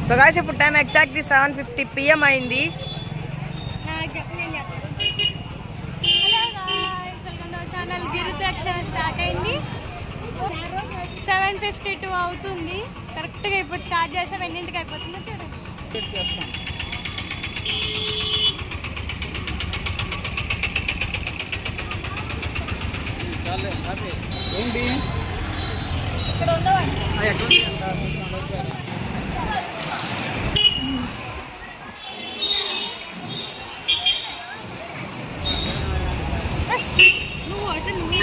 So guys ఇప్పుడు time exactly 7:50 PM అయింది. Channel గిరిద్రక్ష start అయింది. 7:52 అవుతుంది. కరెక్ట్గా ఇప్పుడు స్టార్ట్ చేస్తే ఎన్నింటికి అయిపోతుందో చూడండి. ఇక్కడ ఉండవండి. నువ్వు అంటే నువ్వు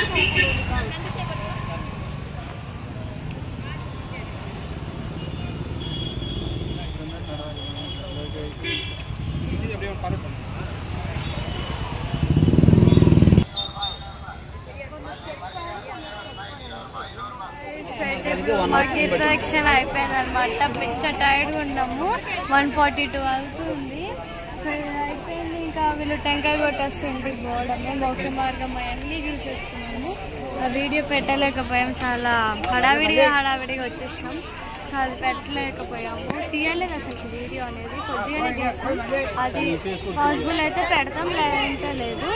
మాకు ఇంట్రడక్షన్ అయిపోయింది అనమాట. పిచ్చ టైర్డ్గా ఉన్నాము. 1:42 అవుతుంది. సో ఇది అయిపోయింది. ఇంకా వీళ్ళు టెంకాయ కొట్టేస్తే ఇంటికి పోవడమే. మోక్ష మార్గం అవన్నీ చూసేస్తున్నాము. So video పెట్టలేకపోయాం. చాలా హడావిడిగా వచ్చేసినాం. సో అది పెట్టలేకపోయాము. తీయలేదు అసలు వీడియో అనేది. కొద్దిగానే చేస్తాం. అది పాసిబుల్ అయితే పెడతాం, లేదంటే లేదు.